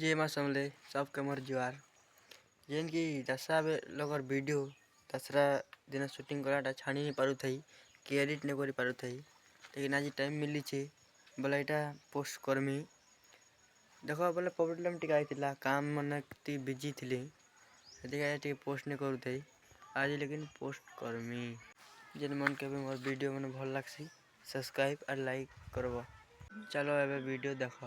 जे माँ समले सबके मोर जुआर जेन कि दसरा लोगर वीडियो दसरा दिन शूटिंग कराटा छाणी नहीं पारू थई कि एडिट नहीं करी पारू थई लेकिन आज टाइम मिली छे बोला इटा पोस्ट करमी देखो बोले प्रॉब्लम टिक आइतिला काम मन ती बिजी थिली देखा टिक पोस्ट नहीं करू थई आज लेकिन पोस्ट करमी जेन मन के भी मोर वीडियो मन भल लागसी सब्सक्राइब और लाइक करबो चलो एबे वीडियो देखो।